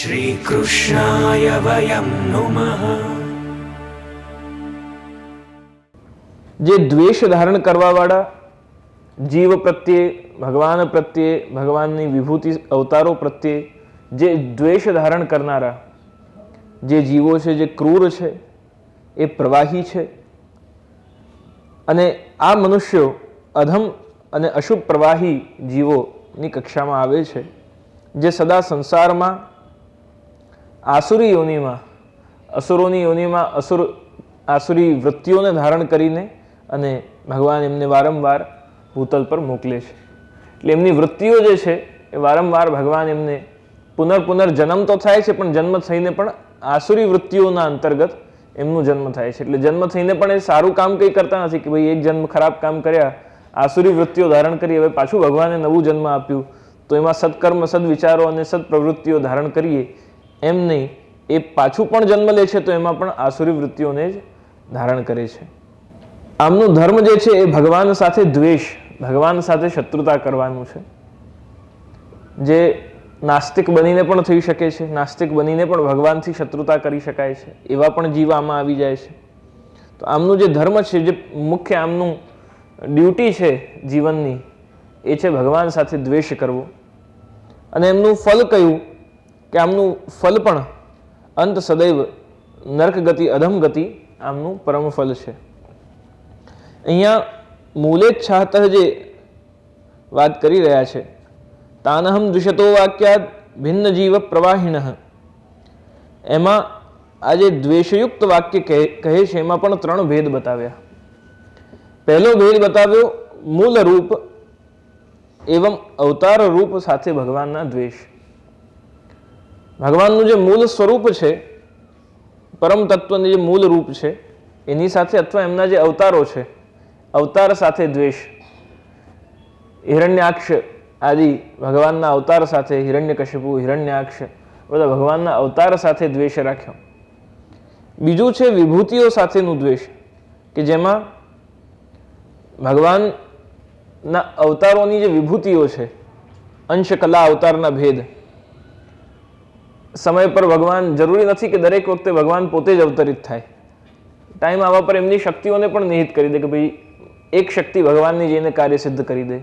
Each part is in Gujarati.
श्रीकृष्णाय वयं नुमः। જે દ્વેષ ધારણ કરવાવાળા જીવ પ્રત્યે, ભગવાન પ્રત્યે, ભગવાનની વિભૂતિ અવતારો પ્રત્યે જે દ્વેષ ધારણ કરનારા જે જીવો છે, જે ક્રૂર છે, એ પ્રવાહી છે. અને આ મનુષ્યો અધમ અને અશુભ પ્રવાહી જીવોની કક્ષામાં આવે છે, જે સદા સંસારમાં આસુરી યોનિમાં, અસુરોની યોનિમાં આસુરી વૃત્તિઓને ધારણ કરીને અને ભગવાન એમને વારંવાર ભૂતલ પર મોકલે છે. એટલે એમની વૃત્તિઓ જે છે એ વારંવાર ભગવાન એમને પુનર્જન્મ તો થાય છે, પણ જન્મ થઈને પણ આસુરી વૃત્તિઓના અંતર્ગત એમનું જન્મ થાય છે. એટલે જન્મ થઈને પણ એ સારું કામ કંઈ કરતા નથી કે ભાઈ એક જન્મ ખરાબ કામ કર્યા, આસુરી વૃત્તિઓ ધારણ કરી, હવે પાછું ભગવાને નવું જન્મ આપ્યું તો એમાં સત્કર્મ, સદવિચારો અને સદપ્રવૃત્તિઓ ધારણ કરીએ, એમ નહીં. એ પાછું પણ જન્મ લે છે તો એમાં પણ આસુરી વૃત્તિઓને જ ધારણ કરે છે. આમનું ધર્મ જે છે એ ભગવાન સાથે દ્વેષ, ભગવાન સાથે શત્રુતા કરવાનું છે. જે નાસ્તિક બનીને પણ થઈ શકે છે, નાસ્તિક બનીને પણ ભગવાનથી શત્રુતા કરી શકાય છે, એવા પણ જીવ આમાં આવી જાય છે. તો આમનું જે ધર્મ છે, જે મુખ્ય આમનું ડ્યુટી છે જીવનની, એ છે ભગવાન સાથે દ્વેષ કરવો. અને એમનું ફલ કયું કે આમનું ફલ પણ અંત સદૈવ નર્ક ગતિ, અધમ ગતિ આમનું પરમ ફલ છે. અહીંયા મૂલેચ્છાતઃ જે વાત કરી રહ્યા છે, તાનહમ દ્વિષતો વાક્યાદ ભિન્ન જીવ પ્રવાહિણ, એમાં આ જે દ્વેષયુક્ત વાક્ય કહે છે એમાં પણ 3 ભેદ બતાવ્યા. પહેલો ભેદ બતાવ્યો મૂળ રૂપ એવં અવતાર રૂપ સાથે ભગવાનના દ્વેષ. ભગવાનનું જે મૂળ સ્વરૂપ છે, પરમ તત્વનું જે મૂળ રૂપ છે, એની સાથે અથવા એમના જે અવતારો છે, અવતાર સાથે દ્વેષ. હિરણ્યાક્ષ આદિ ભગવાનના અવતાર સાથે, હિરણ્યકશિપુ, હિરણ્યાક્ષ બધા ભગવાનના અવતાર સાથે દ્વેષ રાખ્યો. બીજું છે વિભૂતિઓ સાથેનું દ્વેષ, કે જેમાં ભગવાનના અવતારોની જે વિભૂતિઓ છે, અંશ કલા અવતારના ભેદ. સમય પર ભગવાન, જરૂરી નથી કે દરેક વખતે ભગવાન પોતે જ અવતરિત થાય. ટાઈમ આવવા પર એમની શક્તિઓને પણ નિહિત કરી દે કે ભાઈ એક શક્તિ ભગવાનની જઈને કાર્ય સિદ્ધ કરી દે,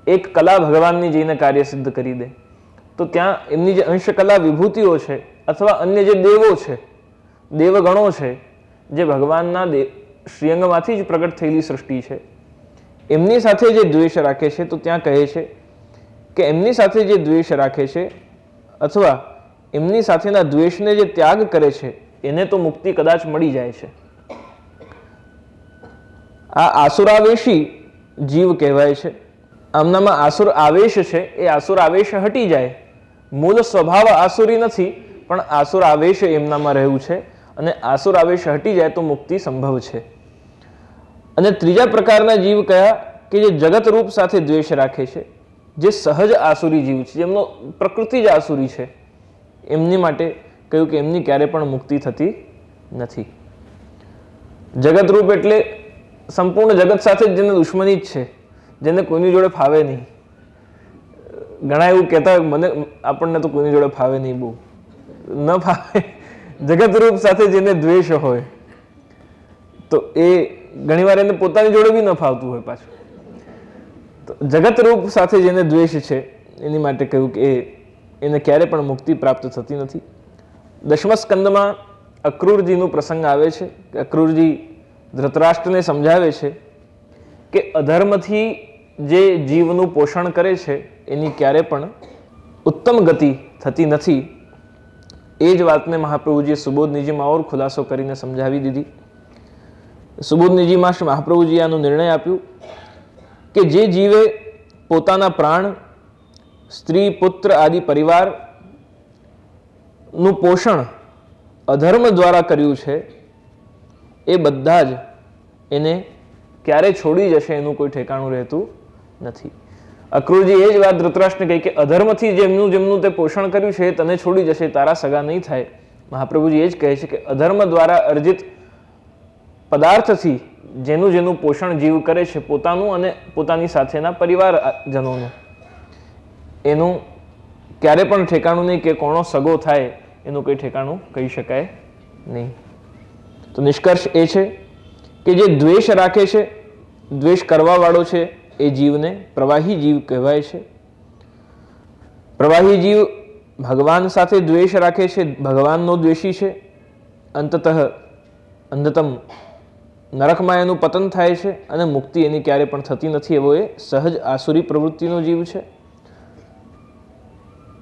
એક કલા ભગવાનની જઈને કાર્ય સિદ્ધ કરી દે. તો ત્યાં એમની જે અંશકલા વિભૂતિઓ છે અથવા અન્ય જે દેવો છે, દેવગણો છે, જે ભગવાનના શ્રીઅંગમાંથી જ પ્રગટ થયેલી સૃષ્ટિ છે, એમની સાથે જે દ્વેષ રાખે છે, તો ત્યાં કહે છે કે એમની સાથે જે દ્વેષ રાખે છે અથવા એમની સાથેના દ્વેષને જે ત્યાગ કરે છે, એને તો મુક્તિ કદાચ મળી જાય છે. આ આસુરાવેશી જીવ કહેવાય છે. આમનામાં આસુર આવેશ છે, એ આસુર આવેશ હટી જાય. મૂળ સ્વભાવ આસુરી નથી, પણ આસુર આવેશ એમનામાં રહ્યું છે, અને આસુર આવેશ હટી જાય તો મુક્તિ સંભવ છે. અને ત્રીજા પ્રકારના જીવ કયા કે જે જગત રૂપ સાથે દ્વેષ રાખે છે, જે સહજ આસુરી જીવ છે, જેમનો પ્રકૃતિ જ આસુરી છે. એમની માટે કહ્યું કે એમની ક્યારે પણ મુક્તિ થતી નથી. જગત રૂપ એટલે સંપૂર્ણ જગત સાથે જ જેને દુશ્મની જ છે, જેને કોઈની જોડે ફાવે નહીં. ઘણા એવું કહેતા હોય મને, આપણને તો કોઈની જોડે ફાવે નહીં, બહુ ન ફાવે. જગત રૂપ સાથે જેને દ્વેષ હોય તો એ ઘણીવાર એને પોતાની જોડે બી ન ફાવતું હોય પાછું. તો જગત રૂપ સાથે જેને દ્વેષ છે એની માટે કહ્યું કે એને ક્યારે પણ મુક્તિ પ્રાપ્ત થતી નથી. 10મા સ્કંદમાં અક્રૂરજીનું પ્રસંગ આવે છે કે અક્રૂરજી ધૃતરાષ્ટ્રને સમજાવે છે કે અધર્મથી જે જીવનું પોષણ કરે છે એની ક્યારે પણ ઉત્તમ ગતિ થતી નથી. એ જ વાતને મહાપ્રભુજીએ સુબોધનીજીમાં ઓર ખુલાસો કરીને સમજાવી દીધી. સુબોધનીજીમાં શ્રી મહાપ્રભુજીએ આનો નિર્ણય આપ્યું કે જે જીવે પોતાના પ્રાણ, સ્ત્રી, પુત્ર આદિ પરિવારનું પોષણ અધર્મ દ્વારા કર્યું છે, એ બધા જ એને ક્યારે છોડી જશે એનું કોઈ ઠેકાણું રહેતું નથી. અક્રૂરજી એ જ વાત ધૃતરાષ્ટ્રને કહી કે અધર્મથી જેમનું તે પોષણ કર્યું છે એ તને છોડી જશે, તારા સગા નહીં થાય. મહાપ્રભુજી એ જ કહે છે કે અધર્મ દ્વારા અર્જિત પદાર્થથી જેનું પોષણ જીવ કરે છે, પોતાનું અને પોતાની સાથેના પરિવારજનોનું, એનું ક્યારે પણ ઠેકાણું નહીં, કે કોનો સગો થાય એનું કંઈ ઠેકાણું કહી શકાય નહીં. તો નિષ્કર્ષ એ છે કે જે દ્વેષ રાખે છે, દ્વેષ કરવાવાળો છે, એ જીવને પ્રવાહી જીવ કહેવાય છે. પ્રવાહી જીવ ભગવાન સાથે દ્વેષ રાખે છે, ભગવાનનો દ્વેષી છે. અંતતમ નરકમાં એનું પતન થાય છે અને મુક્તિ એની ક્યારે પણ થતી નથી. એવો એ સહજ આસુરી પ્રવૃત્તિનો જીવ છે.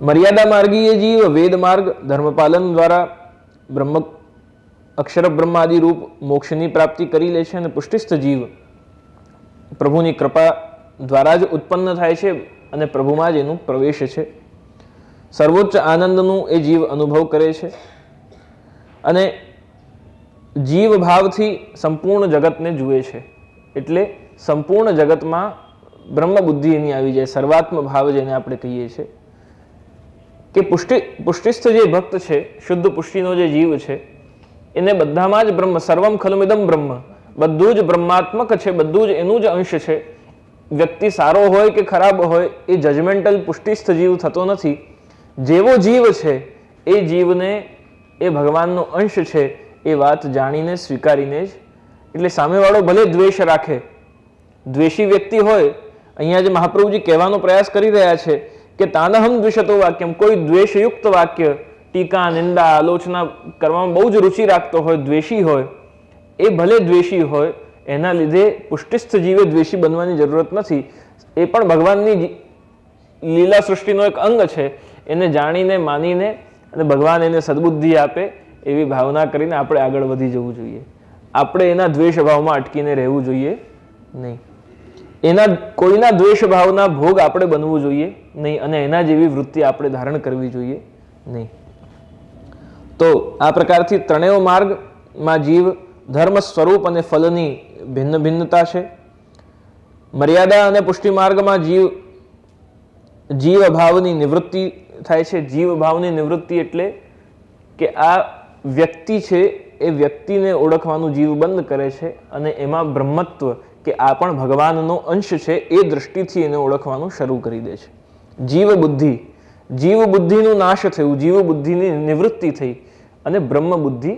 મર્યાદા માર્ગીય જીવ વેદ માર્ગ ધર્મપાલન દ્વારા અક્ષર બ્રહ્માદિ રૂપ મોક્ષની પ્રાપ્તિ કરી લે છે અને પુષ્ટિસ્થ જીવ પ્રભુની કૃપા દ્વારા જ ઉત્પન્ન થાય છે અને પ્રભુમાં જ એનું પ્રવેશ છે. સર્વોચ્ચ આનંદનું એ જીવ અનુભવ કરે છે અને જીવ ભાવથી સંપૂર્ણ જગતને જુએ છે. એટલે સંપૂર્ણ જગતમાં બ્રહ્મ બુદ્ધિ એની આવી જાય, સર્વાત્મ ભાવ જેને આપણે કહીએ છીએ. કે પુષ્ટિસ્થ જે ભક્ત છે, શુદ્ધ પુષ્ટિનો જે જીવ છે, એને બધામાં જ બ્રહ્મ, સર્વમ ખલુમિદમ બ્રહ્મ, બધું જ બ્રહ્માત્મક છે, બધું જ એનું જ અંશ છે. વ્યક્તિ સારો હોય કે ખરાબ હોય એ જજમેન્ટલ પુષ્ટિસ્થ જીવ થતો નથી. જેવો જીવ છે એ જીવને એ ભગવાનનો અંશ છે એ વાત જાણીને સ્વીકારીને જ, એટલે સામેવાળો ભલે દ્વેષ રાખે, દ્વેષી વ્યક્તિ હોય, અહીંયા જે મહાપ્રભુજી કહેવાનો પ્રયાસ કરી રહ્યા છે કે તાનહમ દ્વિષતો વાક્યમ, કોઈ દ્વેષયુક્ત વાક્ય, ટીકા, નિંદા, આલોચના કરવામાં બહુ જ રુચિ રાખતો હોય, દ્વેષી હોય, એ ભલે દ્વેષી હોય, એના લીધે પુષ્ટિસ્થ જીવે દ્વેષી બનવાની જરૂરત નથી. એ પણ ભગવાનની લીલા સૃષ્ટિનો એક અંગ છે. એને જાણીને, માનીને અને ભગવાન એને સદબુદ્ધિ આપે એવી ભાવના કરીને આપણે આગળ વધી જવું જોઈએ. આપણે એના દ્વેષ ભાવમાં અટકીને રહેવું જોઈએ નહીં. કોઈના દ્વેષ ભાવના ભોગ આપણે બનવું જોઈએ નહીં અને એના જેવી વૃત્તિ આપણે ધારણ કરવી જોઈએ નહીં. તો આ પ્રકારથી ત્રણેય માર્ગમાં જીવ ધર્મ, સ્વરૂપ અને ફલની ભિન્ન ભિન્નતા છે. મર્યાદા અને પુષ્ટિ માર્ગમાં જીવ ભાવની નિવૃત્તિ થાય છે. જીવ ભાવની નિવૃત્તિ એટલે કે આ વ્યક્તિ છે એ વ્યક્તિને ઓળખવાનું જીવ બંધ કરે છે અને એમાં બ્રહ્મત્વ કે આ પણ ભગવાનનો અંશ છે એ દૃષ્ટિથી એને ઓળખવાનું શરૂ કરી દે છે. જીવ બુદ્ધિનું નાશ થયું, જીવ બુદ્ધિની નિવૃત્તિ થઈ અને બ્રહ્મ બુદ્ધિ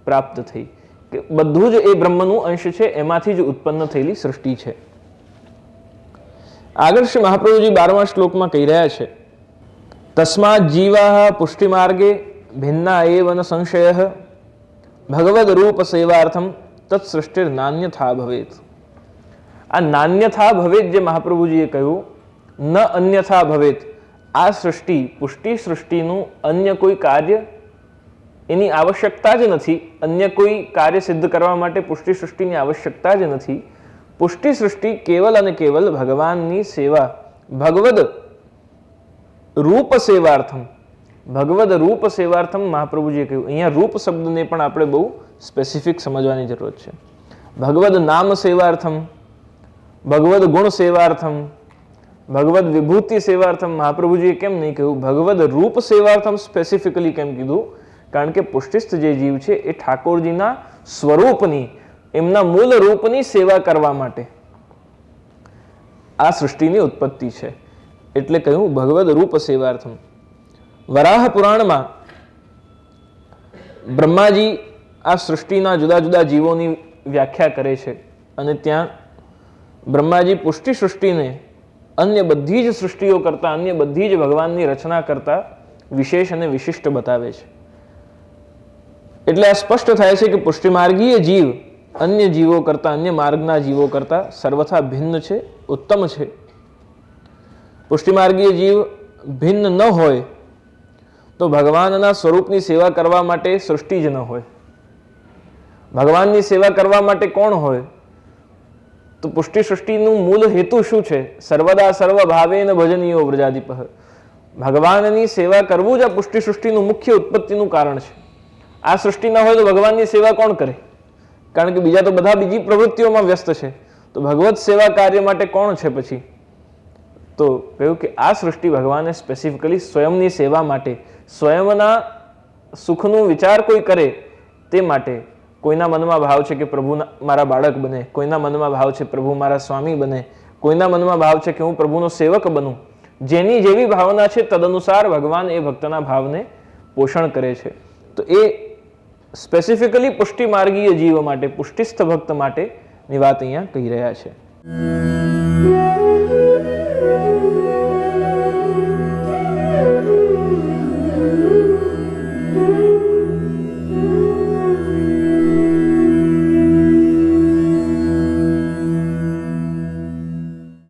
પ્રાપ્ત થઈ. કે બધું જ એ બ્રહ્મનું અંશ છે, એમાંથી જ ઉત્પન્ન થયેલી સૃષ્ટિ છે. આગળ શ્રી મહાપ્રભુજી 12મા શ્લોકમાં કહી રહ્યા છે, તસ્માત જીવા પુષ્ટિ માર્ગે ભિન્ના એવ ન સંશય ભગવદ રૂપ સેવાર્થમ તત્સૃષ્ટિર નાન્યથા ભવેત. આ નાન્યથા ભવેત જે મહાપ્રભુજીએ કહ્યું, ન અન્યથા ભવેત, આ સૃષ્ટિ, પુષ્ટિ સૃષ્ટિનું અન્ય કોઈ કાર્ય એની આવશ્યકતા જ નથી. અન્ય કોઈ કાર્ય સિદ્ધ કરવા માટે પુષ્ટિ સૃષ્ટિની આવશ્યકતા જ નથી. પુષ્ટિ સૃષ્ટિ કેવલ અને કેવલ ભગવાનની સેવા, ભગવદ રૂપ સેવાર્થમ, ભગવદ રૂપ સેવાર્થમ મહાપ્રભુજીએ કહ્યું. અહીંયા રૂપ શબ્દને પણ આપણે બહુ સ્પેસિફિક સમજવાની જરૂરત છે. ભગવદ નામ સેવાર્થમ, ભગવદ ગુણ સેવાર્થમ, ભગવદ વિભૂતિ સેવાર્થમ મહાપ્રભુજીએ કેમ નહીં કહ્યું? ભગવદ રૂપ સેવાર્થમ સ્પેસિફિકલી કેમ કીધું? કારણ કે પુષ્ટિસ્થ જે જીવ છે એ ઠાકોરજીના સ્વરૂપની, એમના મૂળ રૂપની સેવા કરવા માટે આ સૃષ્ટિની ઉત્પત્તિ છે. એટલે કહ્યું ભગવદ રૂપ સેવાર્થમ. વરાહ પુરાણમાં બ્રહ્માજી આ સૃષ્ટિના જુદા જુદા જીવોની વ્યાખ્યા કરે છે અને ત્યાં બ્રહ્માજી પુષ્ટિ સૃષ્ટિને અન્ય બધી જ સૃષ્ટિઓ કરતા, અન્ય બધી જ ભગવાનની રચના કરતા વિશેષ અને વિશિષ્ટ બતાવે છે. એટલે આ સ્પષ્ટ થાય છે કે પુષ્ટિમાર્ગીય જીવ અન્ય જીવો કરતા, અન્ય માર્ગના જીવો કરતા સર્વથા ભિન્ન છે, ઉત્તમ છે. પુષ્ટિમાર્ગીય જીવ ભિન્ન ન હોય તો ભગવાનના સ્વરૂપની સેવા કરવા માટે સૃષ્ટિ જ ન હોય. ભગવાનની સેવા કરવા માટે કોણ હોય? તો પુષ્ટિ સૃષ્ટિનું મૂળ હેતુ શું છે? સર્વદા સર્વ ભાવેન ભજનીયો વ્રજાદીપઃ. ભગવાનની સેવા કરવું જ આ પુષ્ટિ સૃષ્ટિનું મુખ્ય ઉત્પત્તિનું કારણ છે. આ સૃષ્ટિ ન હોય તો ભગવાનની સેવા કોણ કરે? કારણ કે બીજા તો બધા બીજી પ્રવૃત્તિઓમાં વ્યસ્ત છે. તો ભગવત સેવા કાર્ય માટે કોણ છે પછી? તો કહ્યું કે આ સૃષ્ટિ ભગવાને સ્પેસિફિકલી સ્વયંની સેવા માટે, સ્વયંના સુખનું વિચાર કોઈ કરે તે માટે. કોઈના મનમાં ભાવ છે કે પ્રભુ મારા બાળક બને, કોઈના મનમાં ભાવ છે પ્રભુ મારા સ્વામી બને, કોઈના મનમાં ભાવ છે કે હું પ્રભુનો સેવક બનું, જેની જેવી ભાવના છે તદનુસાર ભગવાન એ ભક્તના ભાવને પોષણ કરે છે. તો એ સ્પેસિફિકલી પુષ્ટિ માર્ગીય જીવ માટે, પુષ્ટિસ્થ ભક્ત માટેની વાત અહીંયા કહી રહ્યા છે.